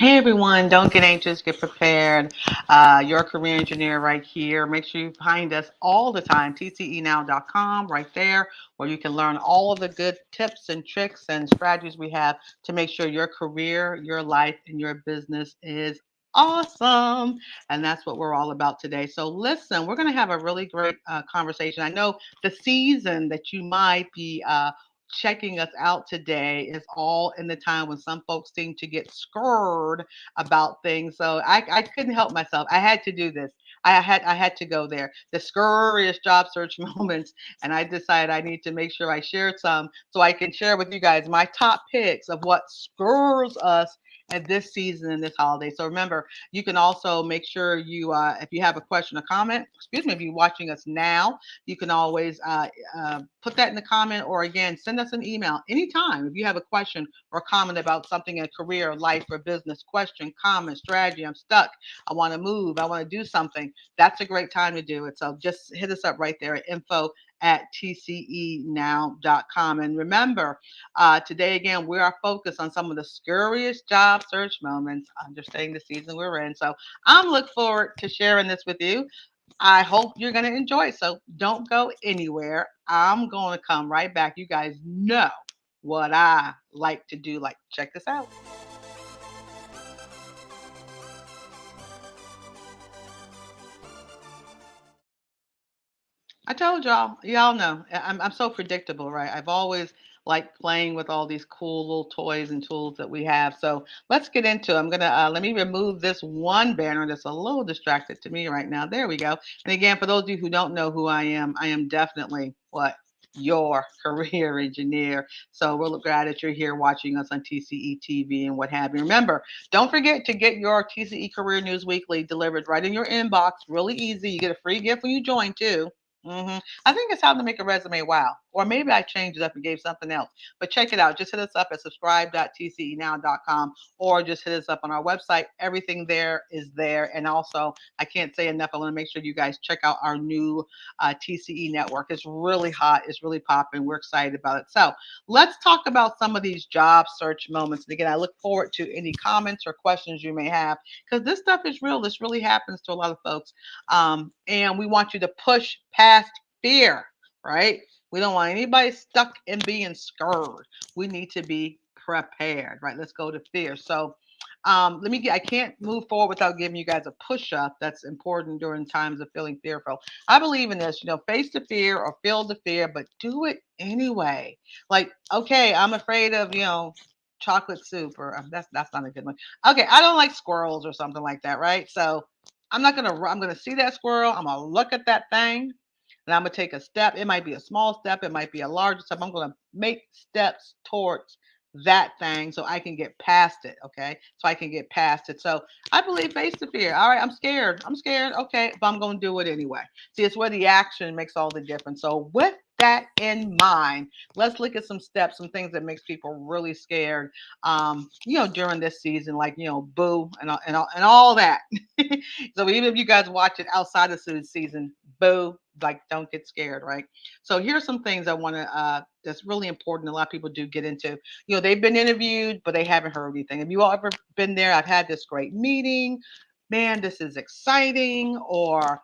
Hey everyone, don't get anxious, get prepared. Your career engineer right here. Make sure you find us all the time, tcenow.com, right there, where you can learn all of the good tips and tricks and strategies we have to make sure your career, your life, and your business is awesome. And that's what we're all about today. So listen, we're going to have a really great conversation. I know the season that you might be checking us out today is all in the time when some folks seem to get scared about things. So I couldn't help myself. I had to do this. I had to go there. The scurriest job search moments, and I decided I need to make sure I shared some so I can share with you guys my top picks of what scurs us at this season and this holiday. So remember, you can also make sure you, if you have a question or comment, excuse me, if you're watching us now, you can always put that in the comment, or again, send us an email anytime if you have a question or comment about something in career, life, or business. Question, comment, strategy. I'm stuck. I want to move. I want to do something. That's a great time to do it. So just hit us up right there at info@tcenow.com. And remember, today again, we are focused on some of the scurriest job search moments, understanding the season we're in. So I'm looking forward to sharing this with you. I hope you're going to enjoy it. So don't go anywhere. I'm going to come right back. You guys know what I like to do. Like, check this out. I told y'all know. I'm so predictable, right? I've always liked playing with all these cool little toys and tools that we have. So let's get into it. I'm gonna let me remove this one banner that's a little distracted to me right now. There we go. And again, for those of you who don't know who I am definitely what your career engineer. So we're glad that you're here watching us on TCE TV and what have you. Remember, don't forget to get your TCE Career News Weekly delivered right in your inbox. Really easy. You get a free gift when you join too. I think it's how to make a resume wow. Or maybe I changed it up and gave something else. But check it out. Just hit us up at subscribe.tcenow.com or just hit us up on our website. Everything there is there. And also, I can't say enough. I want to make sure you guys check out our new TCE network. It's really hot. It's really popping. We're excited about it. So let's talk about some of these job search moments. And again, I look forward to any comments or questions you may have because this stuff is real. This really happens to a lot of folks. And we want you to push past fear, right? We don't want anybody stuck in being scared. We need to be prepared, right? Let's go to fear. So, I can't move forward without giving you guys a push up that's important during times of feeling fearful. I believe in this, face the fear or feel the fear, but do it anyway. Like, okay, I'm afraid of, chocolate soup, or that's not a good one. Okay, I don't like squirrels or something like that, right? So I'm gonna see that squirrel. I'm gonna look at that thing, and I'm gonna take a step. It might be a small step. It might be a larger step. I'm gonna make steps towards that thing so I can get past it. Okay, so I can get past it. So I believe face the fear. All right, I'm scared. I'm scared. Okay, but I'm gonna do it anyway. See, it's where the action makes all the difference. So with that in mind, let's look at some steps, some things that makes people really scared. During this season, like boo and all that. So even if you guys watch it outside of the season, boo, like don't get scared, right? So here's some things I want to that's really important. A lot of people do get into. They've been interviewed, but they haven't heard anything. Have you all ever been there? I've had this great meeting. Man, this is exciting. Or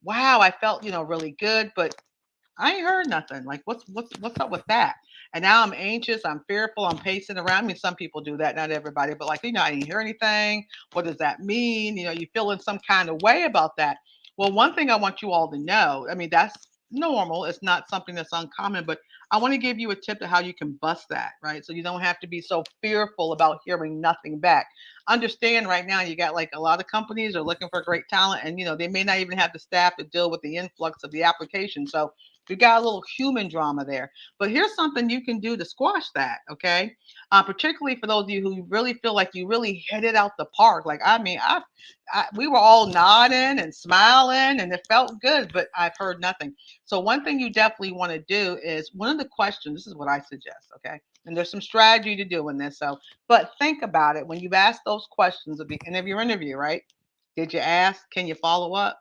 wow, I felt really good, but I ain't heard nothing. Like what's up with that? And now I'm anxious, I'm fearful, I'm pacing around. I mean, some people do that, not everybody, but like, I didn't hear anything. What does that mean? You feeling some kind of way about that. Well, one thing I want you all to know, I mean, that's normal. It's not something that's uncommon, but I want to give you a tip to how you can bust that, right? So you don't have to be so fearful about hearing nothing back. Understand right now you got like a lot of companies are looking for great talent, and they may not even have the staff to deal with the influx of the application. So you got a little human drama there. But here's something you can do to squash that, okay? Particularly for those of you who really feel like you really hit it out the park. Like, I mean, we were all nodding and smiling and it felt good, but I've heard nothing. So one thing you definitely want to do is one of the questions, this is what I suggest, okay? And there's some strategy to doing this. So, but think about it when you've asked those questions at the end of your interview, right? Did you ask, can you follow up?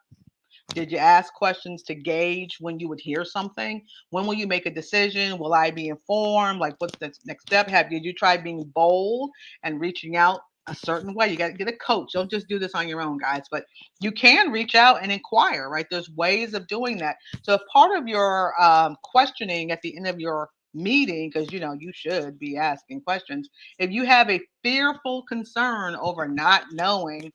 Did you ask questions to gauge when you would hear something? When will you make a decision? Will I be informed? Like, what's the next step? Did you try being bold and reaching out a certain way. You got to get a coach. Don't just do this on your own, guys. But you can reach out and inquire, right? There's ways of doing that. So if part of your questioning at the end of your meeting, because you should be asking questions, if you have a fearful concern over not knowing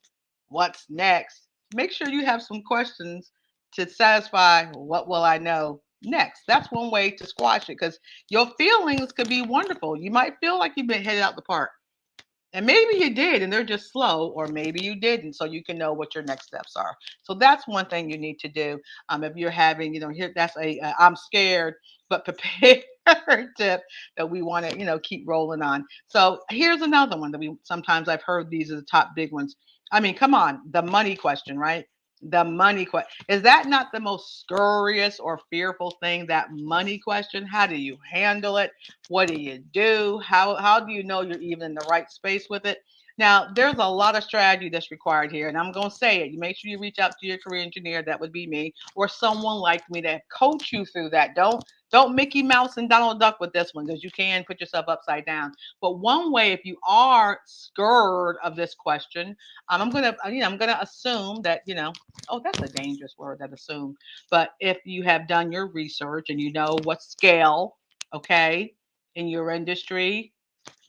what's next, make sure you have some questions to satisfy what will I know next. That's one way to squash it, because your feelings could be wonderful. You might feel like you've been headed out the park. And maybe you did, and they're just slow, or maybe you didn't, so you can know what your next steps are. So that's one thing you need to do. If you're having, here, that's I'm scared but prepared tip that we want to, keep rolling on. So here's another one that we sometimes I've heard these are the top big ones. I mean, come on, the money question, right? The money question. Is that not the most scurriest or fearful thing? That money question. How do you handle it? What do you do? How do you know you're even in the right space with it? Now, there's a lot of strategy that's required here, and I'm going to say it. You make sure you reach out to your career engineer. That would be me, or someone like me to coach you through that. Don't Mickey Mouse and Donald Duck with this one, because you can put yourself upside down. But one way, if you are scared of this question, I'm gonna assume that oh, that's a dangerous word, that assume. But if you have done your research and you know what scale, okay, in your industry,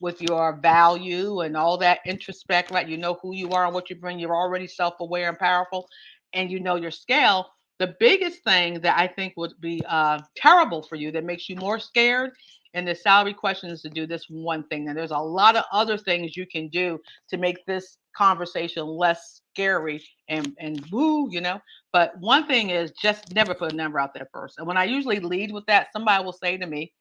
with your value and all that introspect, right? You know who you are and what you bring. You're already self-aware and powerful, and you know your scale. The biggest thing that I think would be terrible for you, that makes you more scared, and the salary question, is to do this one thing. And there's a lot of other things you can do to make this conversation less scary and woo, But one thing is, just never put a number out there first. And when I usually lead with that, somebody will say to me,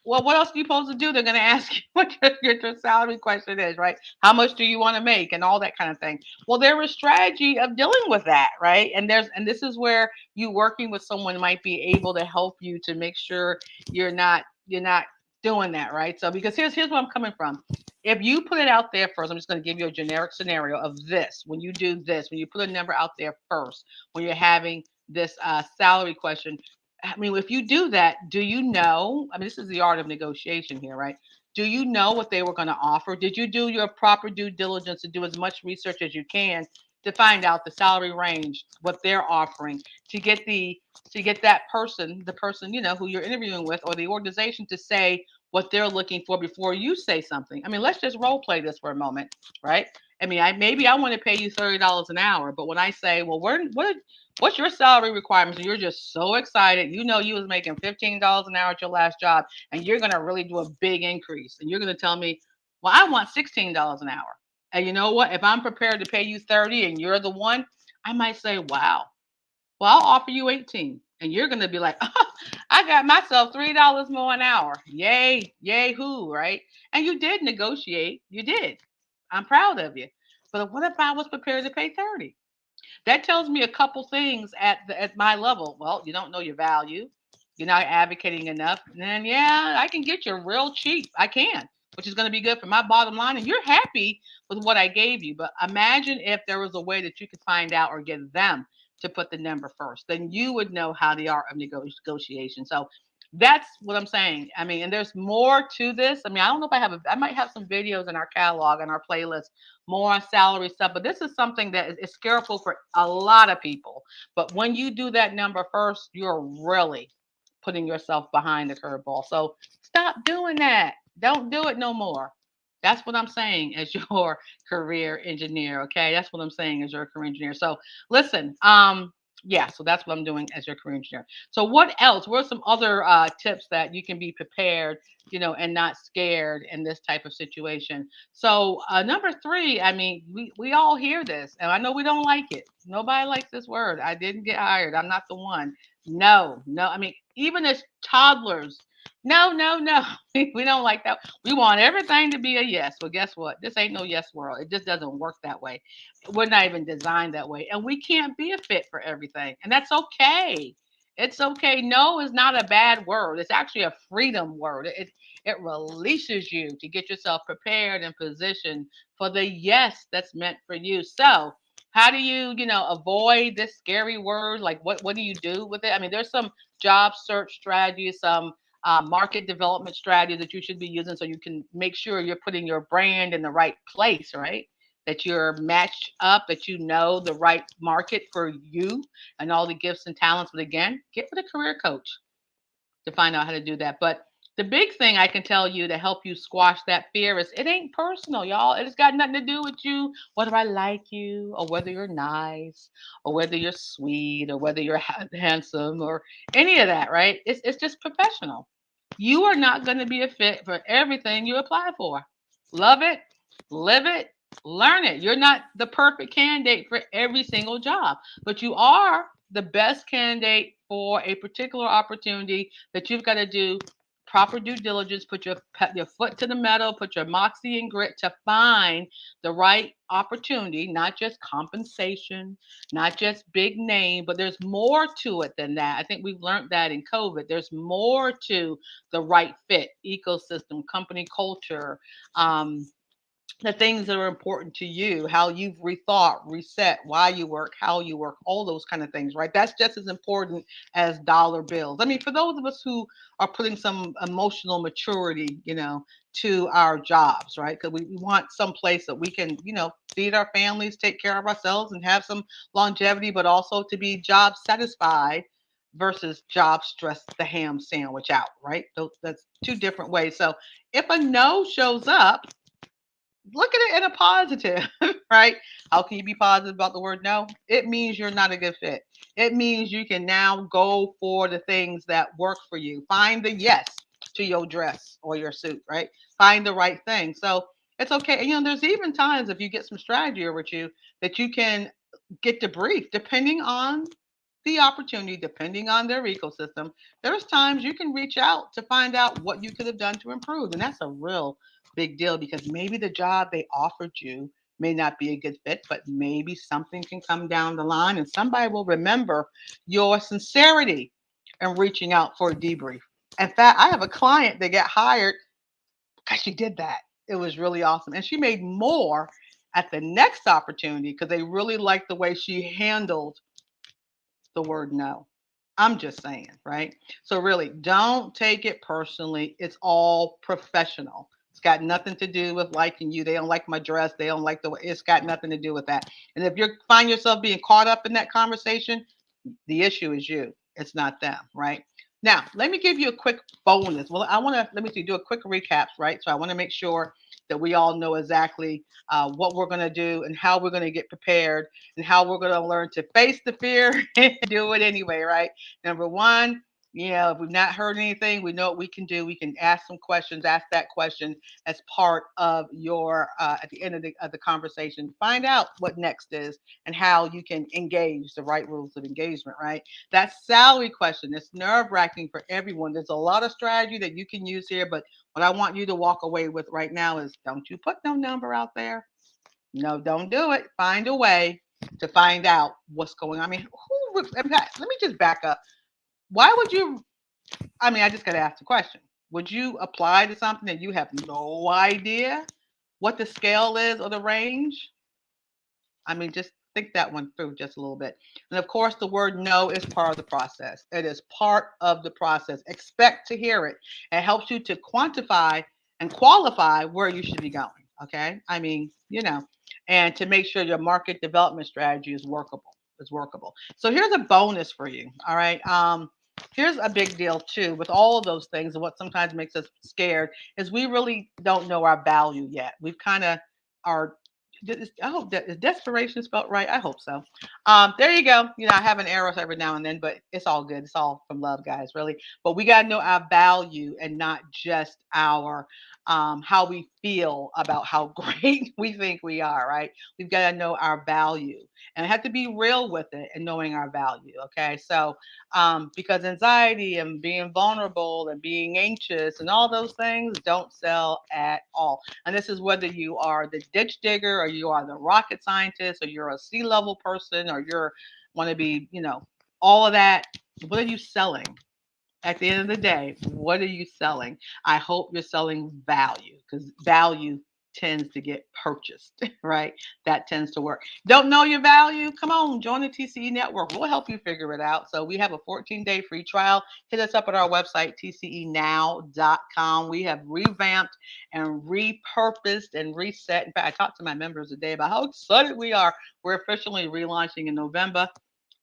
well, what else are you supposed to do? They're going to ask you what your salary question is, right? How much do you want to make, and all that kind of thing. Well, there is strategy of dealing with that, right? And this is where you working with someone might be able to help you to make sure you're not doing that, right? So because here's where I'm coming from. If you put it out there first, I'm just going to give you a generic scenario of this. When you do this, when you put a number out there first, when you're having this salary question, I mean, if you do that, do you know? I mean, this is the art of negotiation here, right? Do you know what they were going to offer? Did you do your proper due diligence to do as much research as you can to find out the salary range, what they're offering, to get that person, the person who you're interviewing with, or the organization, to say what they're looking for before you say something? I mean, let's just role play this for a moment, right? I mean, maybe I want to pay you $30 an hour, but when I say, well, what's your salary requirements? And you're just so excited. You know you was making $15 an hour at your last job, and you're gonna really do a big increase. And you're gonna tell me, well, I want $16 an hour. And you know what? If I'm prepared to pay you 30 and you're the one, I might say, wow, well, I'll offer you 18. And you're gonna be like, oh, I got myself $3 more an hour. Yay, yay, who, right? And you did negotiate. You did. I'm proud of you. But what if I was prepared to pay 30? That tells me a couple things at my level. Well, you don't know your value. You're not advocating enough. And then, yeah, I can get you real cheap. I can, which is going to be good for my bottom line. And you're happy with what I gave you. But imagine if there was a way that you could find out or get them to put the number first. Then you would know how the art of negotiation. So that's what I'm saying. I mean, and there's more to this. I mean, I don't know if I might have some videos in our catalog and our playlist more on salary stuff, but this is something that is scalable for a lot of people. But when you do that number first, you're really putting yourself behind the curveball. So stop doing that. Don't do it no more. That's what I'm saying as your career engineer. Okay. That's what I'm saying as your career engineer. So listen, yeah, so that's what I'm doing as your career engineer. So what else? What are some other tips that you can be prepared, and not scared in this type of situation? So number three, I mean, we all hear this, and I know we don't like it. Nobody likes this word. I didn't get hired. I'm not the one. No, no. I mean, even as toddlers, no, no, no. We don't like that. We want everything to be a yes. Well, guess what? This ain't no yes world. It just doesn't work that way. We're not even designed that way, and we can't be a fit for everything, and that's okay. It's okay. No is not a bad word. It's actually a freedom word. It releases you to get yourself prepared and positioned for the yes that's meant for you. So, how do you avoid this scary word? Like, what do you do with it? I mean, there's some job search strategies, some market development strategy that you should be using so you can make sure you're putting your brand in the right place, right? That you're matched up, that you know the right market for you and all the gifts and talents. But again, get with a career coach to find out how to do that. But the big thing I can tell you to help you squash that fear is it ain't personal, y'all. It's got nothing to do with you, whether I like you or whether you're nice or whether you're sweet or whether you're handsome or any of that, right? It's just professional. You are not going to be a fit for everything you apply for. Love it, live it, learn it. You're not the perfect candidate for every single job, but you are the best candidate for a particular opportunity that you've got to do proper due diligence, put your foot to the metal, put your moxie and grit to find the right opportunity, not just compensation, not just big name, but there's more to it than that. I think we've learned that in COVID. There's more to the right fit, ecosystem, company culture, um, the things that are important to you, how you've rethought, reset, why you work, how you work, all those kind of things, right? That's just as important as dollar bills. I mean, for those of us who are putting some emotional maturity, to our jobs, right? Because we want some place that we can, feed our families, take care of ourselves, and have some longevity, but also to be job satisfied versus job stress the ham sandwich out, right? That's two different ways. So if a no shows up, look at it in a positive, right? How can you be positive about the word no? It means you're not a good fit. It means you can now go for the things that work for you. Find the yes to your dress or your suit, right? Find the right thing. So it's okay. And, there's even times if you get some strategy over you that you can get debriefed depending on the opportunity, depending on their ecosystem. There's times you can reach out to find out what you could have done to improve. And that's a real big deal because maybe the job they offered you may not be a good fit, but maybe something can come down the line and somebody will remember your sincerity in reaching out for a debrief. In fact, I have a client that got hired because she did that. It was really awesome. And she made more at the next opportunity because they really liked the way she handled the word no. I'm just saying, right? So really, don't take it personally. It's all professional. It's got nothing to do with liking you. They don't like my dress. They don't like the way. It's got nothing to do with that. And if you find yourself being caught up in that conversation, the issue is you. It's not them, right? Now, let me give you a quick bonus. Well, I want to let me see, do a quick recap, right? So I want to make sure that we all know exactly what we're going to do and how we're going to get prepared and how we're going to learn to face the fear and do it anyway, right? Number one, if we've not heard anything, we know what we can do. We can ask some questions, ask that question as part of your, at the end of the conversation, find out what next is and how you can engage the right rules of engagement, right? That salary question, it's nerve wracking for everyone. There's a lot of strategy that you can use here, but what I want you to walk away with right now is don't you put no number out there. No, don't do it. Find a way to find out what's going on. I mean, let me just back up. Why would you? I mean, I just got to ask the question. Would you apply to something that you have no idea what the scale is or the range? I mean, just think that one through just a little bit. And of course, the word no is part of the process. It is part of the process. Expect to hear it. It helps you to quantify and qualify where you should be going. Okay. I mean, and to make sure your market development strategy is workable. Is workable. So here's a bonus for you. All right. Here's a big deal too with all of those things, and what sometimes makes us scared is we really don't know our value yet. We've kind of are I hope that is desperation spelled right. I hope so. There you go. I have an error every now and then, but it's all good. It's all from love, guys, really. But we got to know our value and not just our how we feel about how great we think we are, right? We've got to know our value and have to be real with it and knowing our value. Okay. So, because anxiety and being vulnerable and being anxious and all those things don't sell at all. And this is whether you are the ditch digger or you are the rocket scientist or you're a C-level person or you're want to be, all of that. What are you selling? At the end of the day, what are you selling? I hope you're selling value because value tends to get purchased, right? That tends to work. Don't know your value? Come on, join the TCE network. We'll help you figure it out. So we have a 14-day free trial. Hit us up at our website, tcenow.com. We have revamped and repurposed and reset. In fact, I talked to my members today about how excited we are. We're officially relaunching in November.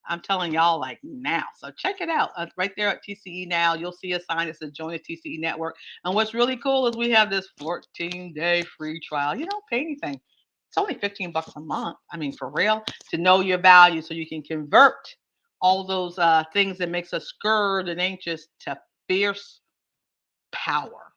I'm telling y'all like now. So check it out right there at TCE Now. You'll see a sign that says join the TCE network. And what's really cool is we have this 14-day free trial. You don't pay anything. It's only 15 bucks a month. I mean, for real, to know your value so you can convert all those things that makes us scared and anxious to fierce power.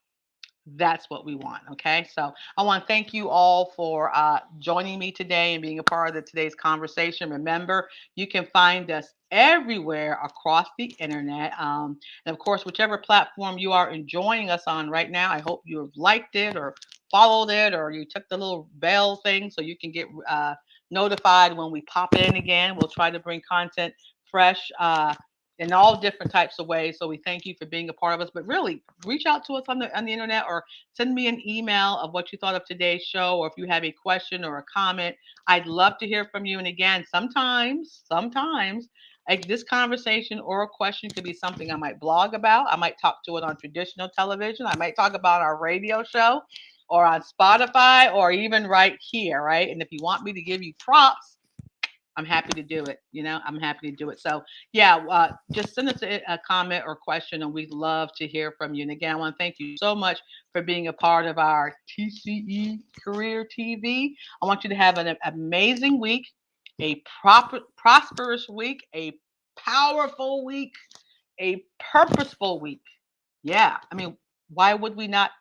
That's what we want. Okay. So I want to thank you all for joining me today and being a part of today's conversation. Remember, you can find us everywhere across the internet. And of course, whichever platform you are enjoying us on right now, I hope you have liked it or followed it or you took the little bell thing so you can get notified when we pop in again. We'll try to bring content fresh. In all different types of ways. So we thank you for being a part of us. But really, reach out to us on the internet or send me an email of what you thought of today's show, or if you have a question or a comment. I'd love to hear from you. And again, sometimes like this conversation or a question could be something I might blog about. I might talk to it on traditional television. I might talk about our radio show or on Spotify or even right here, right? And if you want me to give you props, I'm happy to do it. I'm happy to do it. So, yeah, just send us a comment or question, and we'd love to hear from you. And again, I want to thank you so much for being a part of our TCE Career TV. I want you to have an amazing week, a prosperous week, a powerful week, a purposeful week. Yeah, I mean, why would we not?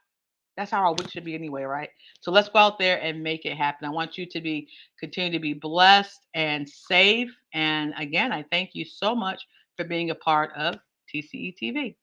That's how our week should be anyway, right? So let's go out there and make it happen. I want you to continue to be blessed and safe. And again, I thank you so much for being a part of TCE TV.